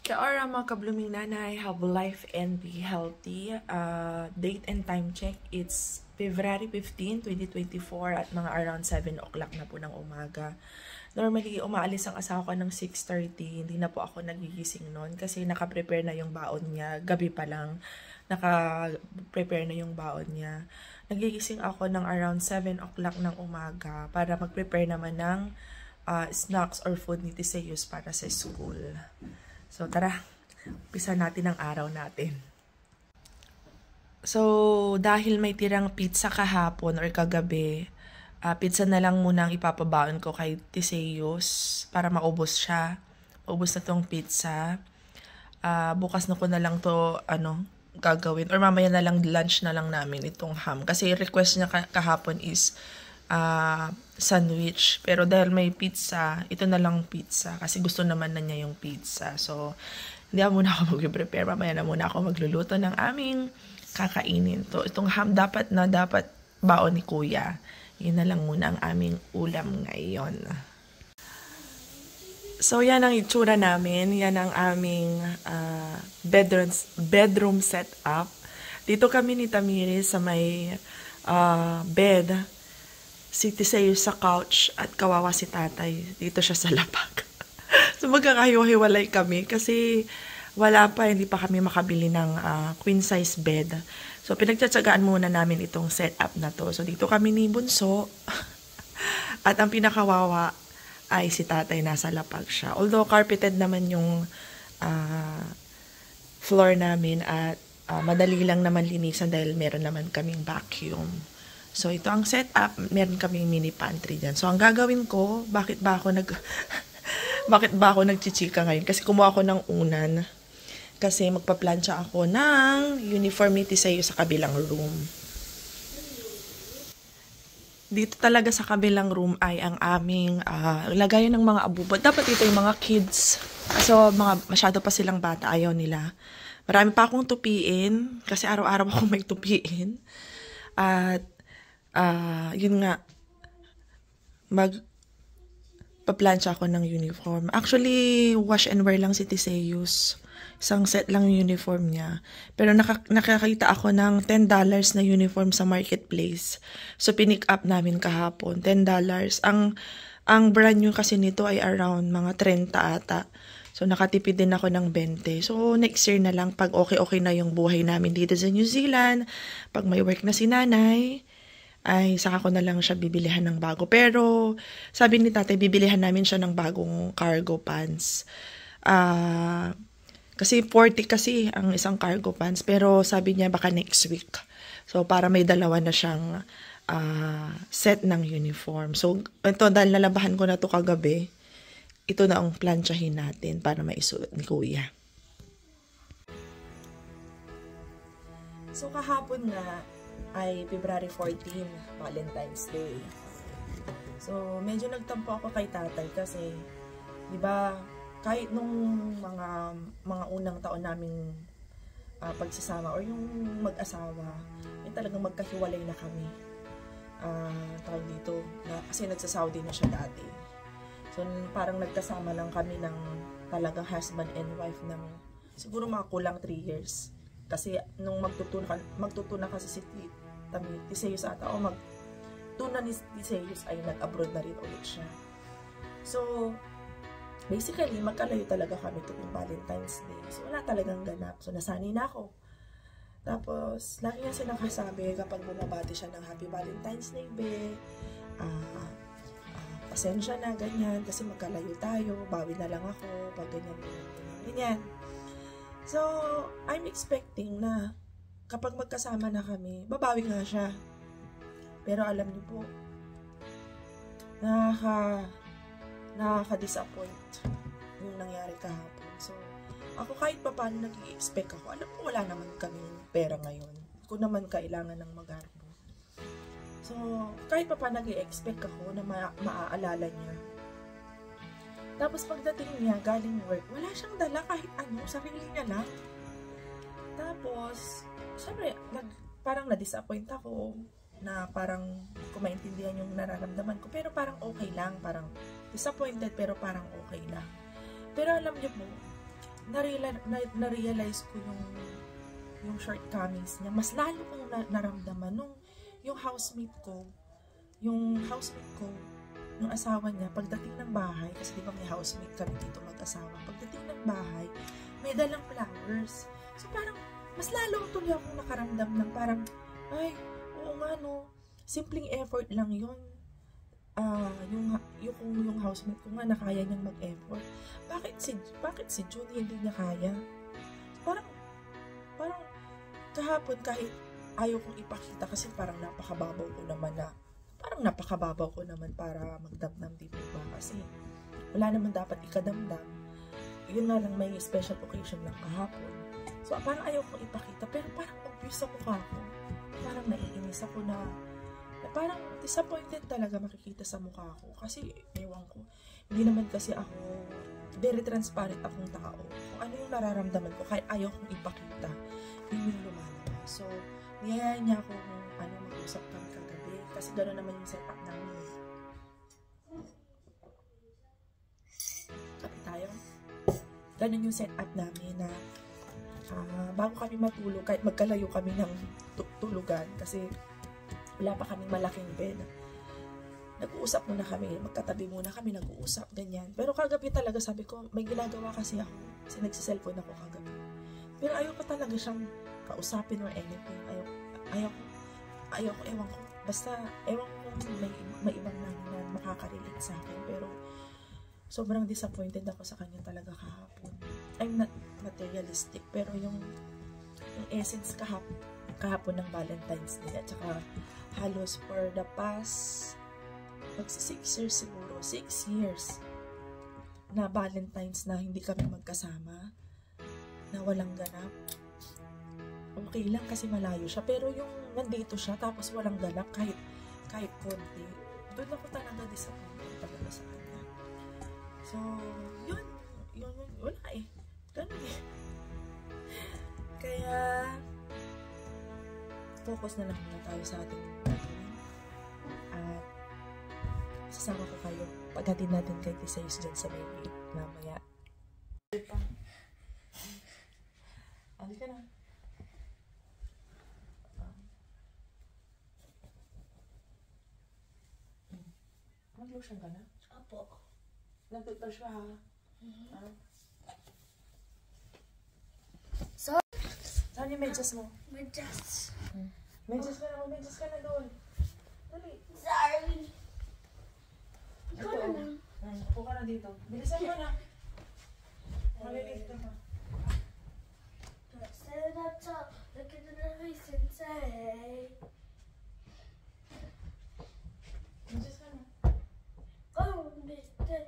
Kaora mga ka-blooming nanay, have life and be healthy. Date and time check, it's February 15, 2024 at mga around 7 o'clock na po ng umaga. Normally, umaalis ang asawa ko ng 6:30. Hindi na po ako nagigising noon kasi naka-prepare na yung baon niya. Gabi pa lang, naka-prepare na yung baon niya. Nagigising ako ng around 7 o'clock ng umaga para mag-prepare naman ng snacks or food ni Tiseyus para sa school. So, tara, umpisa natin ang araw natin. So, dahil may tirang pizza kahapon or kagabi, pizza na lang muna ang ipapabaon ko kay Tiseyus para maubos siya. Maubos na tong pizza. Bukas na ko na lang to, gagawin. Or mamaya na lang, lunch na lang namin itong ham. Kasi request niya kahapon is sandwich. Pero dahil may pizza, ito na lang pizza. Kasi gusto naman na niya yung pizza. So, hindi muna ako mag-prepare. Mamaya na muna ako magluluto ng aming kakainin. Itong ham dapat baon ni Kuya. Yun na lang muna ang aming ulam ngayon. So, yan ang itsura namin. Yan ang aming bedroom setup. Dito kami ni Tamiris sa may bed. Si Tiseyus sa couch at kawawa si tatay. Dito siya sa lapag. So magkakahiwa-hiwalay kami kasi hindi pa kami makabili ng queen size bed. So pinagtsatsagaan muna namin itong setup na to. So dito kami ni Bunso. At ang pinakawawa ay si tatay, nasa lapag siya. Although carpeted naman yung floor namin at madali lang naman linisan dahil meron naman kaming vacuum. So, ito ang setup. Meron kaming mini pantry dyan. So, ang gagawin ko, bakit ba ako nagchichika ngayon? Kasi kumuha ako ng unan. Kasi magpa-plancha ako ng uniformity sa'yo sa kabilang room. Dito talaga sa kabilang room ay ang aming lagayan ng mga abubo. Dapat ito yung mga kids. So, masyado pa silang bata. Ayaw nila. Marami pa akong tupiin. Kasi araw-araw akong may tupiin. At yun nga, magpa-plancha ako ng uniform. Actually, wash and wear lang si Tiseyus. Isang set lang yung uniform niya. Pero nakakita ako ng $10 na uniform sa marketplace. So, pinick up namin kahapon. $10. Ang brand new kasi nito ay around mga 30 ata. So, nakatipid din ako ng 20. So, next year na lang, pag okay na yung buhay namin dito sa New Zealand, pag may work na si nanay, ay saka ko na lang siya bibilihan ng bago. Pero sabi ni tatay, bibilihan namin siya ng bagong cargo pants. Kasi 40 kasi ang isang cargo pants. Pero sabi niya baka next week. So para may dalawa na siyang set ng uniform. So ito, dahil nalabahan ko na to kagabi, ito na ang planchahin natin para maisuot ni Kuya. So kahapon nga ay February 14, Valentine's Day. So, medyo nagtampo ako kay tatay kasi, di ba, kahit nung mga unang taon naming pagsasama or yung mag-asawa, talagang magkahiwalay na kami. Tawag dito, kasi nagsa-Saudi na siya dati. So, parang nagkasama lang kami ng talagang husband and wife ng siguro mga kulang 3 years. Kasi nung magtutuna kasi si Tiseyus ata, o magtuna ni Tiseyus ay nag-abroad na rin ulit siya. So, basically, magkalayo talaga kami tuwing Valentine's Day. So, wala talagang ganap. So, nasanay na ako. Tapos, lagi niya sinakasabi kapag bumabati siya ng Happy Valentine's Day, be. Pasensya na, ganyan. Kasi magkalayo tayo. Bawi na lang ako. Pag ganyan. So, I'm expecting na kapag magkasama na kami, babawi nga siya. Pero alam niyo po, nakaka-disappoint yung nangyari kahapon. So, ako kahit pa paano nag-i-expect ako, alam ko wala naman kaming pera ngayon. Kung naman kailangan ng magarbo. So, kahit pa paano nag-i-expect ako na maaalala niya. Tapos pagdating niya, galing work, wala siyang dala kahit ano, sarili niya lang. Tapos, syempre, parang na-disappoint ako na parang kung maintindihan yung nararamdaman ko. Pero parang okay lang. Parang disappointed pero parang okay lang. Pero alam niyo po, na-realize ko yung shortcomings niya. Mas lalo kong naramdaman nung yung housemate ko, yung asawa niya, pagdating ng bahay, kasi di ba may housemate kami dito mag-asawa, pagdating ng bahay, may dalang flowers. So parang, mas lalo tuloy akong nakaramdam ng parang, ay, oo nga no, simpleng effort lang yun. Yung housemate ko nga nakaya niyang mag-effort. Bakit si June hindi niya kaya? Parang kahapon kahit ayaw kong ipakita kasi parang napakababaw ko naman para magdamdam dito ba? Kasi wala naman dapat ikadamdam. Yun nga lang, may special occasion lang kahapon. So parang ayaw kong ipakita, pero parang obvious sa mukha ko. Parang naiinis ako na parang disappointed talaga makikita sa mukha ko. Kasi, ewan ko, hindi naman kasi ako, very transparent akong tao. Kung ano yung nararamdaman ko, kahit ayaw kong ipakita, yun yung lumalabas. So, niyaya niya ako mag-usap kami kagabi. Kasi gano'n naman yung setup namin. Kapit tayo. Gano'n yung setup namin na bago kami matulog, kahit magkalayo kami ng tulugan, kasi wala pa kaming malaking bed. Nag-uusap muna kami, magkatabi muna kami, nag-uusap, ganyan. Pero kagabi talaga sabi ko, may ginagawa kasi ako. Kasi nagsiselfone ako kagabi. Pero ayaw ko talaga siyang kausapin or anything. Ayaw ko, ewan ko. Basta, ewan ko kung may ibang na makaka-relate sa akin. Pero, sobrang disappointed ako sa kanya talaga kahapon. I'm not materialistic, pero yung essence kahapon ng Valentine's Day, at saka halos for the past 6 years siguro, 6 years na Valentine's na hindi kami magkasama, na walang ganap. Okay lang kasi malayo siya, pero yung nandito siya tapos walang ganap kahit konti, doon ako talaga disappointed talaga sa kanya. So yun wala eh, ganun eh. Kaya focus na lang muna tayo sa ating gagawin. At sasama ko kayo pagdating natin kay Tisayos dyan sa may mamaya. Andi ka na. Mag-lotion ka na? Apo. Nag-toothbrush ka ha? So, saan yung medyas mo? Medyas. Medyas ka na doon. Dali. Sorry. Ikaw na lang. Upo ka na dito. Bilisan mo na. Maliliit ka pa. Stand up tall, look into the face and say, Medyas ka na. oh, Mr.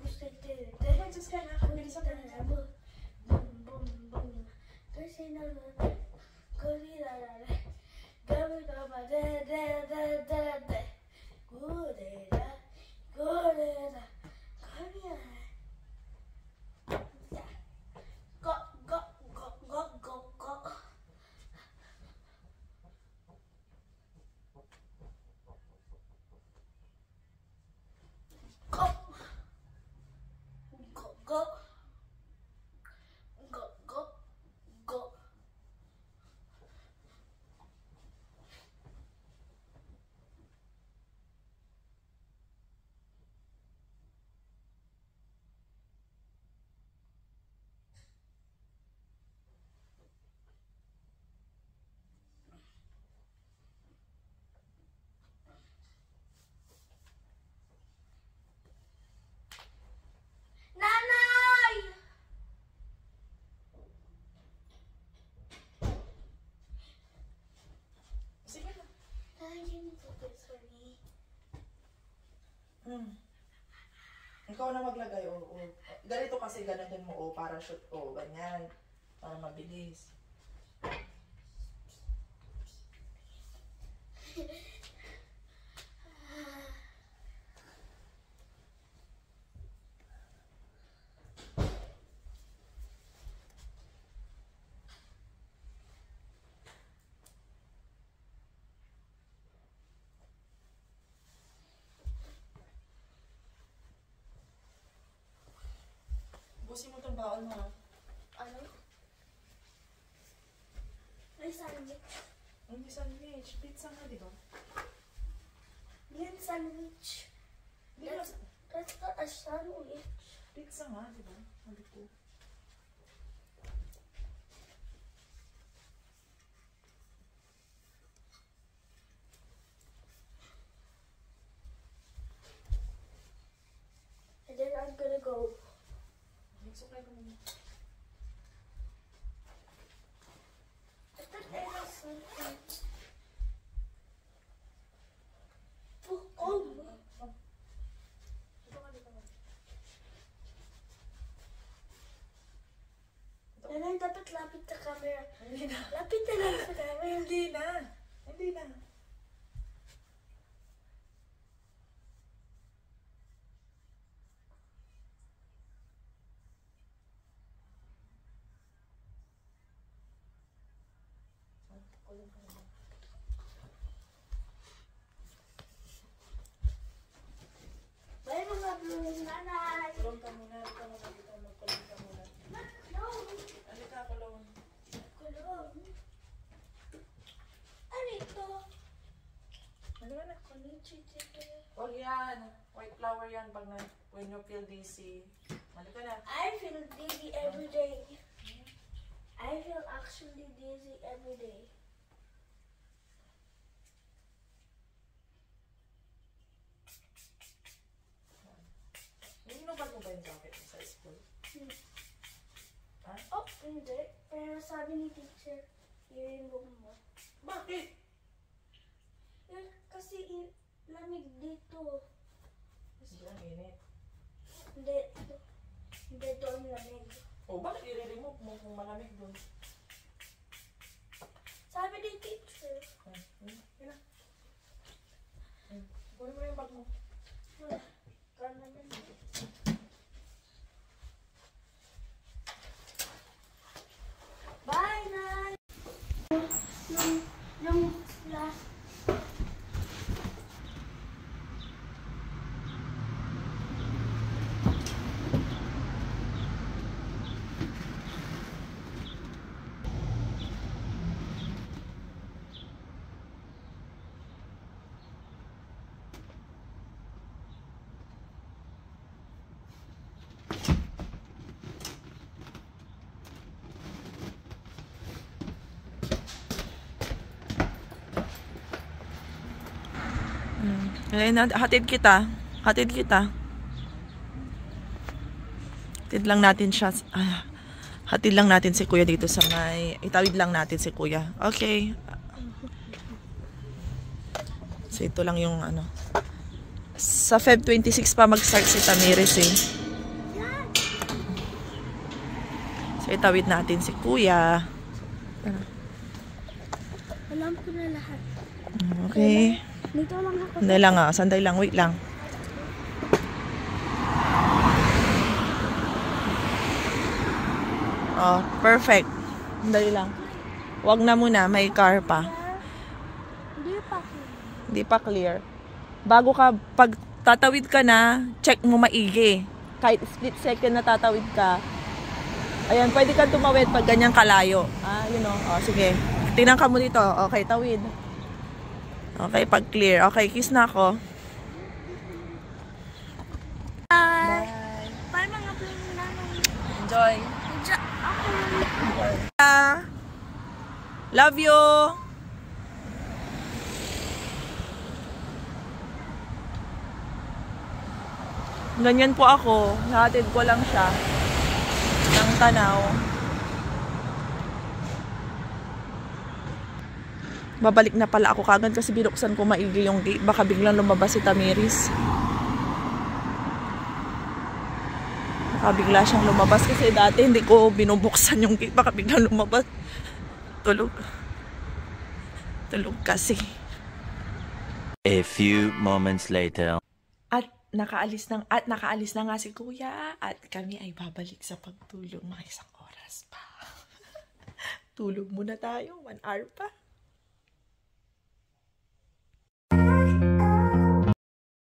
Medyas ka na. Bilisan mo na. Boom, boom, boom. Kasi na lang. Kuri la la la. Gabi ka ba? De, de, de, de, de. Gure la. Gure la. Kuri la la. Go, go, go, go, go, go. Go. Go, go. Go, go, go. Nanay! Sige na. Nanay, can you do this for me? Ikaw na maglagay, oo. Ganito kasi ganatin mo, para shoot, ganyan. Para mabilis. Busin mo itong baon mo, ha? Hindi sandwich. Pizza nga, di ba? Yan sandwich. That's not a sandwich. Pizza nga, di ba? Sabi ko. And then I'm gonna go. Magsukay ko muna. I thought I was something. Oh. Nanay, dapat lapit sa camera. Hindi na. Lapit na lang sa camera. Hindi na. Hindi na. Bye mga blue, nanay. Kulong ka muna. Kulong ka muna. No. Alika, kulong. Kulong. Ano ito? Ano na? Konnichiwa. Huwag yan. White flour yan pag when you feel dizzy. Alika na. I feel dizzy every day. I feel actually dizzy every day. Inubad mo ba yung jacket mo sa school? Ha? Oh, hindi. Pero sabi ni teacher, i-remove mo. Bakit? Yun, kasi lamig dito. Kasi ang init. Hindi. Hindi doon lamig. O bakit i-remove mo kung malamig doon? Sabi ni teacher. Yun na. Kunin mo yung bag mo. Ganda na. Bye, Nay! Yung last. Hatid kita. Hatid kita. Hatid lang natin siya. Hatid lang natin si kuya dito sa may... Itawid lang natin si kuya. Okay. So ito lang yung ano. Sa Feb 26 pa mag-start si Tamiris eh. So itawid natin si kuya. Alam ko na lahat. Okay. Dito lang ako. Sandali lang ah. Sandali lang. Wait lang. Oh, perfect. Sandali lang. Wag na muna. May car pa. Hindi pa. Hindi pa clear. Bago ka, pag tatawid ka na, check mo maigi. Kahit split second na tatawid ka. Ayan, pwede ka tumawid pag ganyang kalayo. Ah, you know. Oh, sige. Tingnan ka mo dito. Okay, tawid. Okay, pag clear. Okay, kiss na ako. Bye. Bye mga playing nanay. Enjoy. Ako. Love you. Ganyan po ako. Nahatid ko lang siya ng Tanaw. Babalik na pala ako kagad kasi binuksan ko maigi yung gate. Baka biglang lumabas si Tamiris. Baka bigla siyang lumabas kasi dati hindi ko binubuksan yung gate. Baka biglang lumabas. Tulog. Tulog kasi. A few moments later. At nakaalis na nga si kuya at kami ay babalik sa pagtulog mga 1 oras pa. Tulog muna tayo, 1 hour pa.